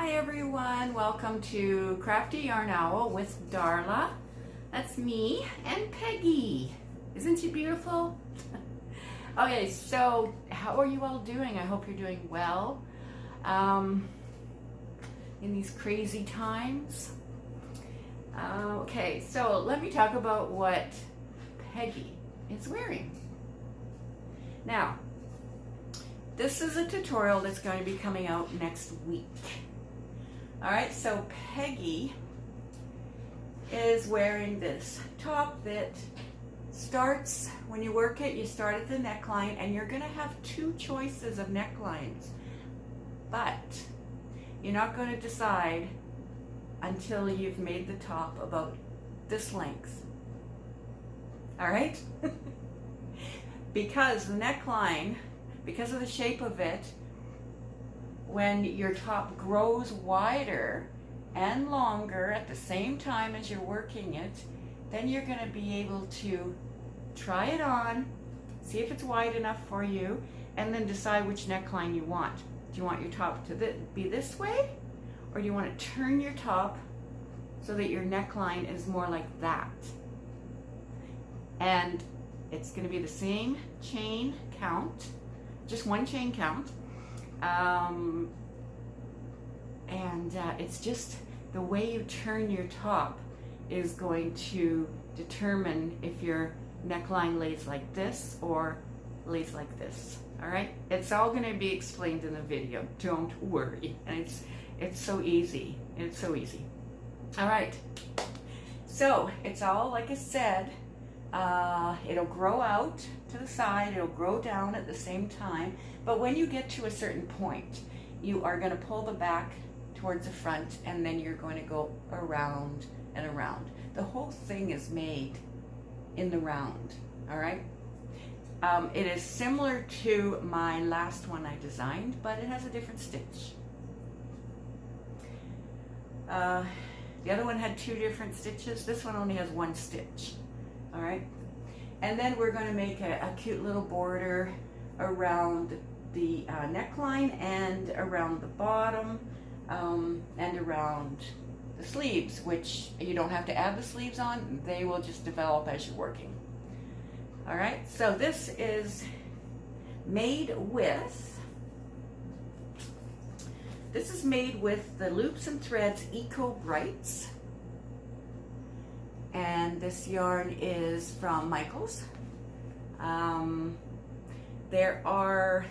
Hi everyone, welcome to Crafty Yarn Owl with Darla. That's me and Peggy. Isn't she beautiful? Okay, so how are you all doing? I hope you're doing well in these crazy times. Okay, so let me talk about what Peggy is wearing. Now, this is a tutorial that's going to be coming out next week. All right, so Peggy is wearing this top that starts, when you work it, you start at the neckline, and you're going to have two choices of necklines, but you're not going to decide until you've made the top about this length. All right? Because the neckline, because of the shape of it, when your top grows wider and longer at the same time as you're working it, then you're going to be able to try it on, see if it's wide enough for you, and then decide which neckline you want. Do you want your top to be this way, or do you want to turn your top so that your neckline is more like that? And it's going to be the same chain count, just one chain count. It's just the way you turn your top is going to determine if your neckline lays like this or lays like this. All right, it's all going to be explained in the video, don't worry. And it's so easy. It's so easy. All right, so it's all, like I said, it'll grow out to the side, it'll grow down at the same time, but when you get to a certain point, you are going to pull the back towards the front, and then you're going to go around and around. The whole thing is made in the round, all right? It is similar to my last one I designed, but it has a different stitch. The other one had two different stitches. This one only has one stitch, all right? And then we're going to make a cute little border around the neckline and around the bottom and around the sleeves, which you don't have to add the sleeves on. They will just develop as you're working. All right, so this is made with the Loops and Threads Eco Brights, and this yarn is from Michaels. There are,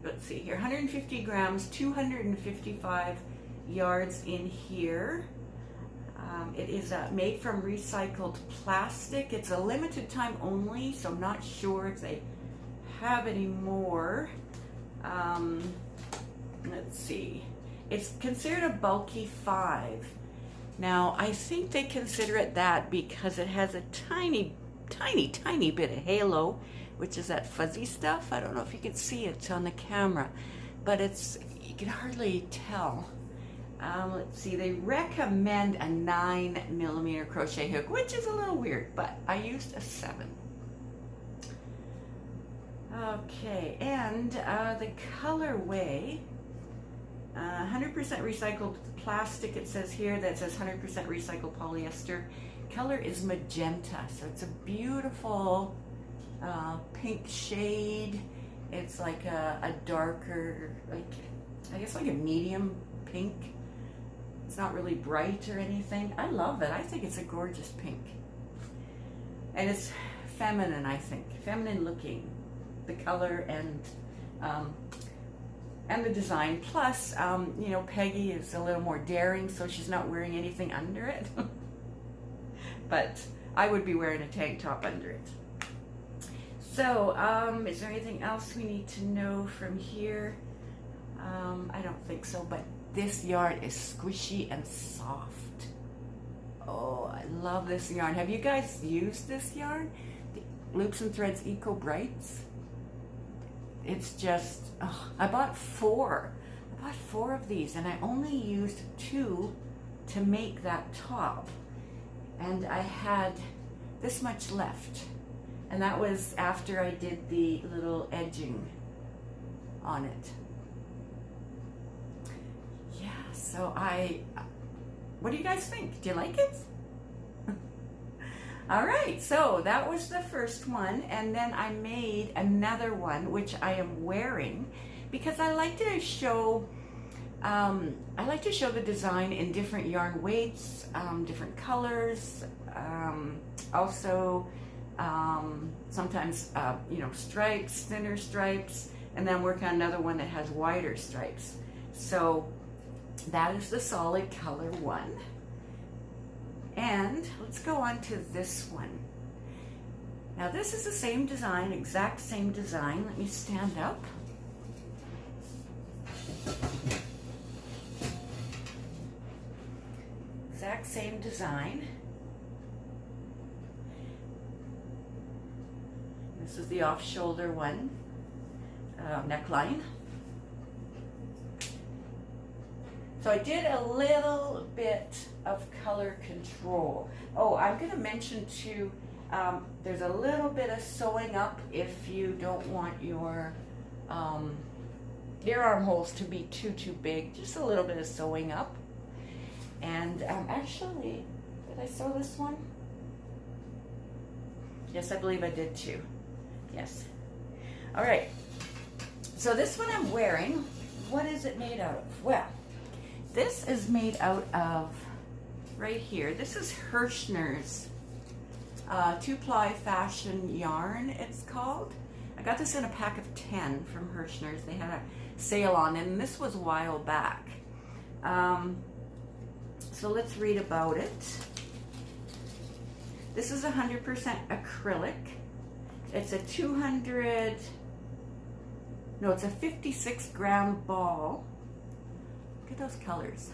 let's see here, 150 grams, 255 yards in here. It is made from recycled plastic. It's a limited time only, so I'm not sure if they have any more. Let's see. It's considered a bulky 5. Now, I think they consider it that because it has a tiny, tiny, tiny bit of halo, which is that fuzzy stuff. I don't know if you can see it on the camera, but you can hardly tell. Let's see, they recommend a 9mm crochet hook, which is a little weird, but I used a 7. Okay, and the colorway, 100% recycled plastic, it says here, that says 100% recycled polyester. Color is magenta, so it's a beautiful pink shade. It's like a darker, I guess like a medium pink. It's not really bright or anything. I love it. I think it's a gorgeous pink. And it's feminine, I think. Feminine looking, the color and the design. Plus, you know, Peggy is a little more daring, so she's not wearing anything under it. But I would be wearing a tank top under it. So, is there anything else we need to know from here? I don't think so, but this yarn is squishy and soft. Oh, I love this yarn. Have you guys used this yarn? The Loops and Threads Eco Brights? It's just, oh, I bought 4. I bought 4 of these, and I only used 2 to make that top. And I had this much left. And that was after I did the little edging on it. Yeah, So what do you guys think? Do you like it? All right, so that was the first one, and then I made another one which I am wearing because I like to show the design in different yarn weights, different colors, also sometimes stripes, thinner stripes, and then work on another one that has wider stripes. So that is the solid color one. And let's go on to this one. Now this is the same design, exact same design. Let me stand up. Exact same design. This is the off-shoulder one, neckline. So I did a little bit of color control. Oh, I'm going to mention too, there's a little bit of sewing up if you don't want your armholes to be too big. Just a little bit of sewing up. And actually, did I sew this one? Yes, I believe I did too. Yes. All right. So this one I'm wearing, what is it made out of? Well, this is made out of, right here, this is Hirschner's 2-ply fashion yarn, it's called. I got this in a pack of 10 from Hirschner's. They had a sale on it, and this was a while back. So let's read about it. This is 100% acrylic. It's a 56-gram ball. Look at those colors.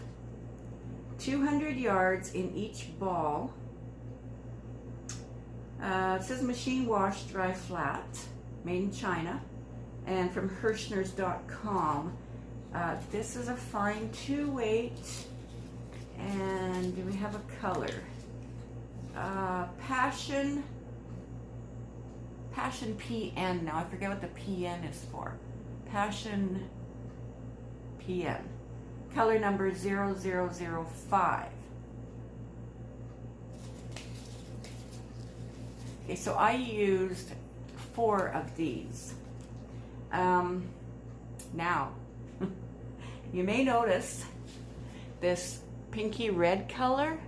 200 yards in each ball. It says machine wash, dry flat, made in China, and from Hirschners.com. This is a fine 2-weight, and do we have a color? Passion PN. Now I forget what the PN is for. Passion PN. Color number 0005. Okay, so I used 4 of these. Now, you may notice this pinky red color,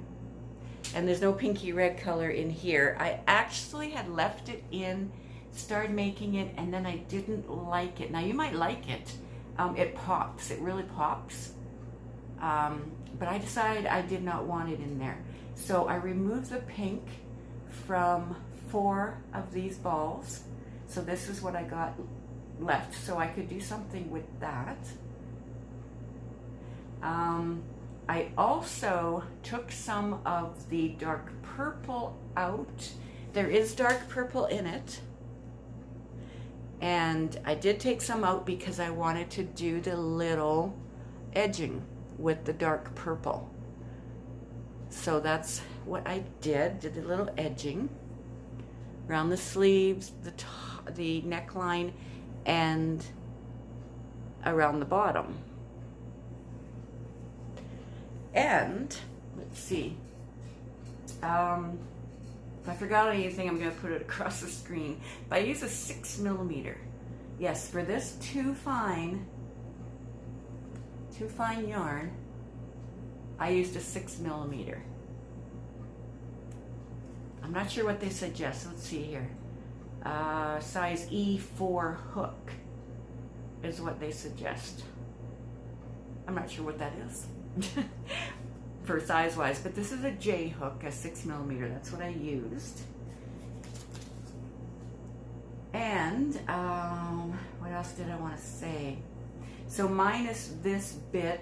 and there's no pinky red color in here. I actually had left it in, started making it, and then I didn't like it. Now you might like it. It pops, it really pops. But I decided I did not want it in there. So I removed the pink from 4 of these balls. So this is what I got left. So I could do something with that. I also took some of the dark purple out. There is dark purple in it. And I did take some out because I wanted to do the little edging with the dark purple. So that's what I did the little edging around the sleeves, the neckline, and around the bottom. And let's see, if I forgot anything, I'm going to put it across the screen. But I use a 6mm. Yes, for this too fine yarn, I used a 6mm. I'm not sure what they suggest. Let's see here. Size E4 hook is what they suggest. I'm not sure what that is for size wise, but this is a J hook, a 6mm. That's what I used. And what else did I want to say? So minus this bit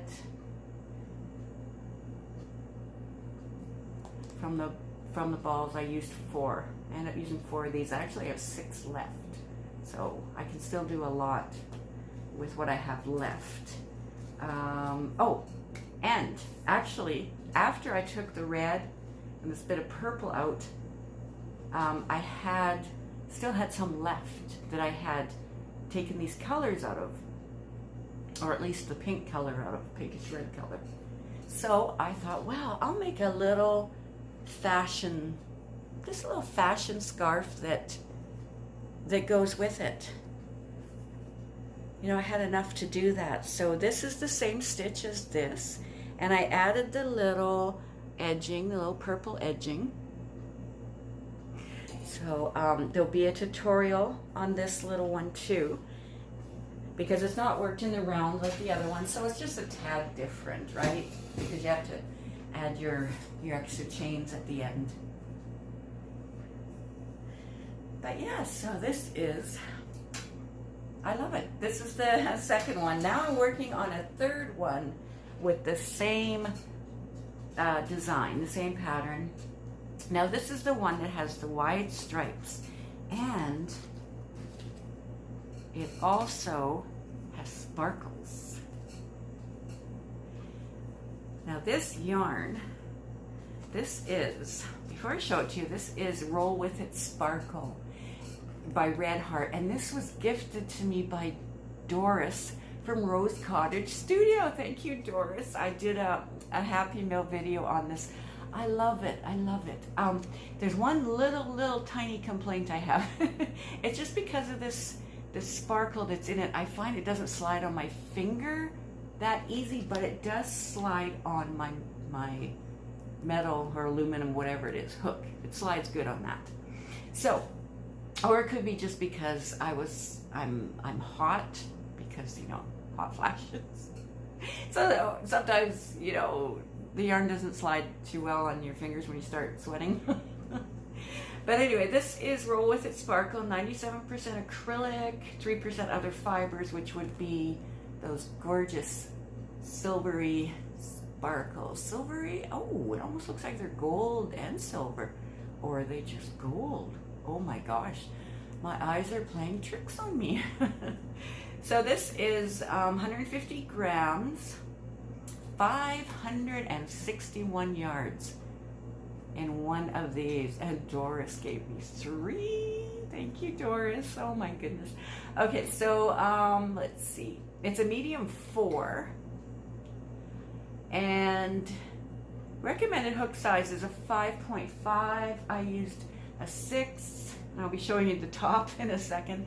from the balls, I used 4. I ended up using 4 of these. I actually have 6 left, so I can still do a lot with what I have left. Oh, and actually, after I took the red and this bit of purple out, I still had some left that I had taken these colors out of. or at least the pink color out of pinkish red color. So I thought, well, I'll make a little fashion, this little fashion scarf that goes with it. You know, I had enough to do that. So this is the same stitch as this, and I added the little edging, the little purple edging. So there'll be a tutorial on this little one too, because it's not worked in the round like the other one, so it's just a tad different, right? Because you have to add your extra chains at the end. But yeah, so this is, I love it. This is the second one. Now I'm working on a third one with the same design, the same pattern. Now this is the one that has the wide stripes, and it also has sparkles. Now this yarn, this is, before I show it to you, this is Roll With It Sparkle by Red Heart, and this was gifted to me by Doris from Rose Cottage Studio. Thank you, Doris. I did a Happy Meal video on this. I love it. I love it. There's one little tiny complaint I have. It's just because of this sparkle that's in it. I find it doesn't slide on my finger that easy, but it does slide on my metal or aluminum, whatever it is, hook. It slides good on that. So, or it could be just because I'm hot, because, you know, hot flashes. So sometimes, you know, the yarn doesn't slide too well on your fingers when you start sweating. But anyway, this is Roll With It Sparkle, 97% acrylic, 3% other fibers, which would be those gorgeous silvery sparkles. Silvery, oh, it almost looks like they're gold and silver. Or are they just gold? Oh my gosh, my eyes are playing tricks on me. So this is 150 grams, 561 yards in one of these, and Doris gave me 3. Thank you, Doris. Oh my goodness. Okay, so let's see. It's a medium 4, and recommended hook size is a 5.5. I used a 6, and I'll be showing you the top in a second.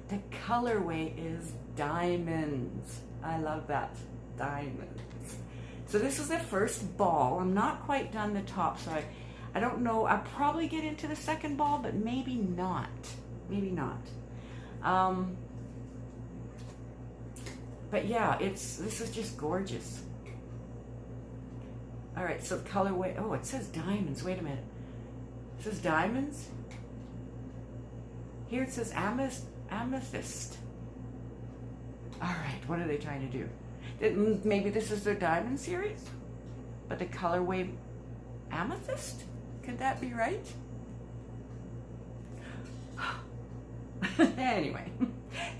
The colorway is diamonds. I love that, diamonds. So this is the first ball. I'm not quite done the top, so I don't know. I'll probably get into the second ball, but maybe not. Maybe not. But yeah, this is just gorgeous. All right, so colorway. Oh, it says diamonds. Wait a minute. It says diamonds. Here it says amethyst. All right, what are they trying to do? Maybe this is their diamond series, but the colorway amethyst? Could that be right? Anyway,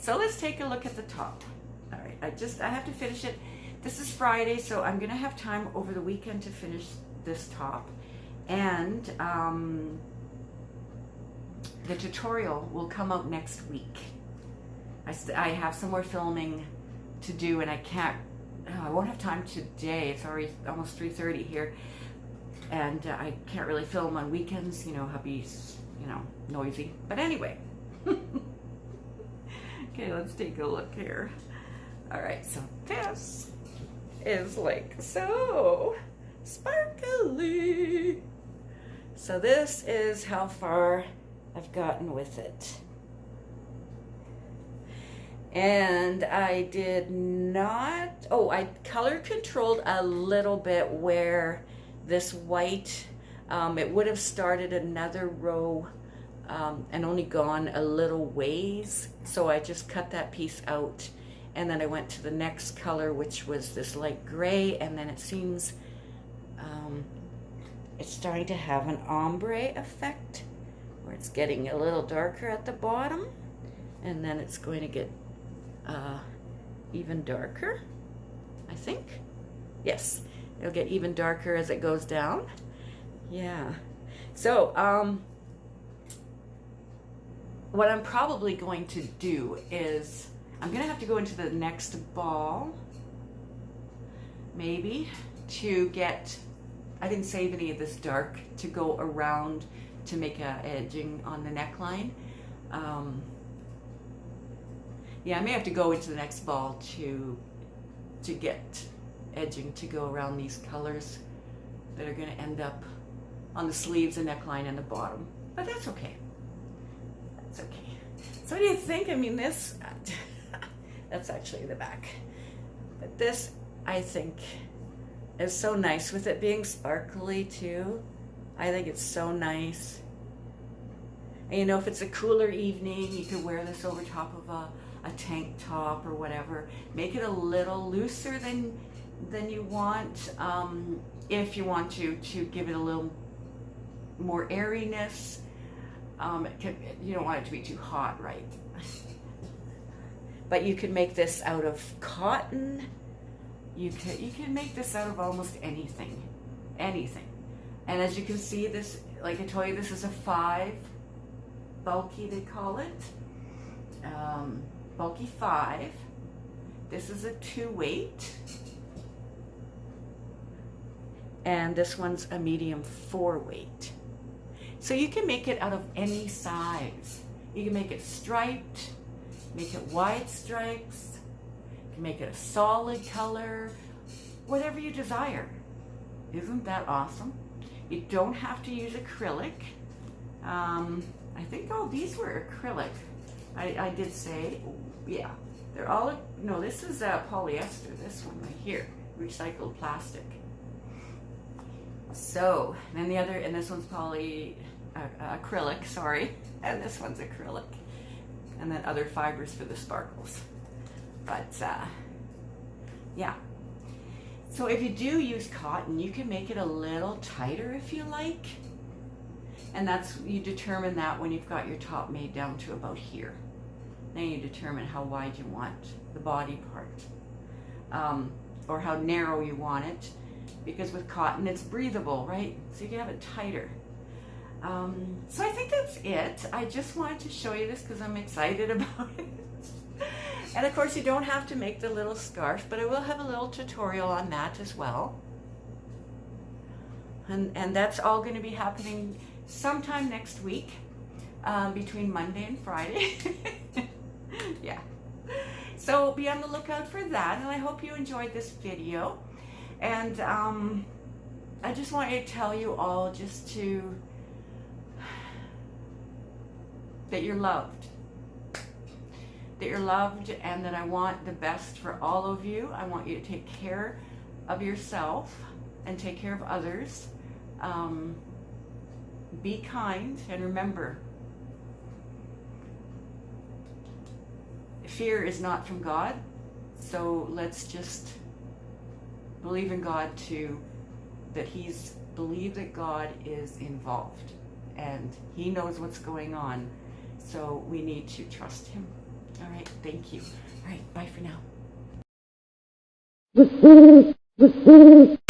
so let's take a look at the top. All right, I have to finish it. This is Friday, so I'm gonna have time over the weekend to finish this top. And the tutorial will come out next week. I have some more filming to do, and I won't have time today. It's already almost 3:30 here, and I can't really film on weekends. You know, hubby's, you know, noisy. But anyway, okay, let's take a look here. All right, so this is like so sparkly. So this is how far I've gotten with it. And I did not, I color controlled a little bit where this white, it would have started another row and only gone a little ways. So I just cut that piece out, and then I went to the next color, which was this light gray, and then it seems it's starting to have an ombre effect where it's getting a little darker at the bottom, and then it's going to get even darker, I think. Yes, it'll get even darker as it goes down. Yeah. So what I'm probably going to do is I'm gonna have to go into the next ball, maybe, to get, I didn't save any of this dark to go around to make a edging on the neckline. Yeah, I may have to go into the next ball to get edging to go around these colors that are gonna end up on the sleeves, the neckline, and the bottom. But that's okay. That's okay. So what do you think? I mean, this, that's actually the back. But this, I think, is so nice with it being sparkly too. I think it's so nice. And you know, if it's a cooler evening, you could wear this over top of a tank top or whatever. Make it a little looser than you want. If you want to give it a little more airiness. You don't want it to be too hot, right? But you can make this out of cotton. You can make this out of almost anything. And as you can see, this, like I told you, this is a 5, bulky they call it. Bulky 5. This is a 2 weight. And this one's a medium 4 weight. So you can make it out of any size. You can make it striped, make it wide stripes, you can make it a solid color, whatever you desire. Isn't that awesome? You don't have to use acrylic. I think all these were acrylic. I did say, yeah, they're all, no, this is polyester, this one right here, recycled plastic. So, then the other, and this one's acrylic, sorry, and this one's acrylic, and then other fibers for the sparkles. But yeah, so if you do use cotton, you can make it a little tighter if you like, and that's, you determine that when you've got your top made down to about here. Then you determine how wide you want the body part, or how narrow you want it. Because with cotton, it's breathable, right? So you can have it tighter. So I think that's it. I just wanted to show you this because I'm excited about it. And of course, you don't have to make the little scarf, but I will have a little tutorial on that as well. And that's all going to be happening sometime next week, between Monday and Friday. Yeah. So be on the lookout for that, and I hope you enjoyed this video. And I just want to tell you all that you're loved. That you're loved, and that I want the best for all of you. I want you to take care of yourself and take care of others. Be kind, and remember, fear is not from God. So let's just believe in God too, believe that God is involved and He knows what's going on. So we need to trust Him. All right, thank you. All right, bye for now.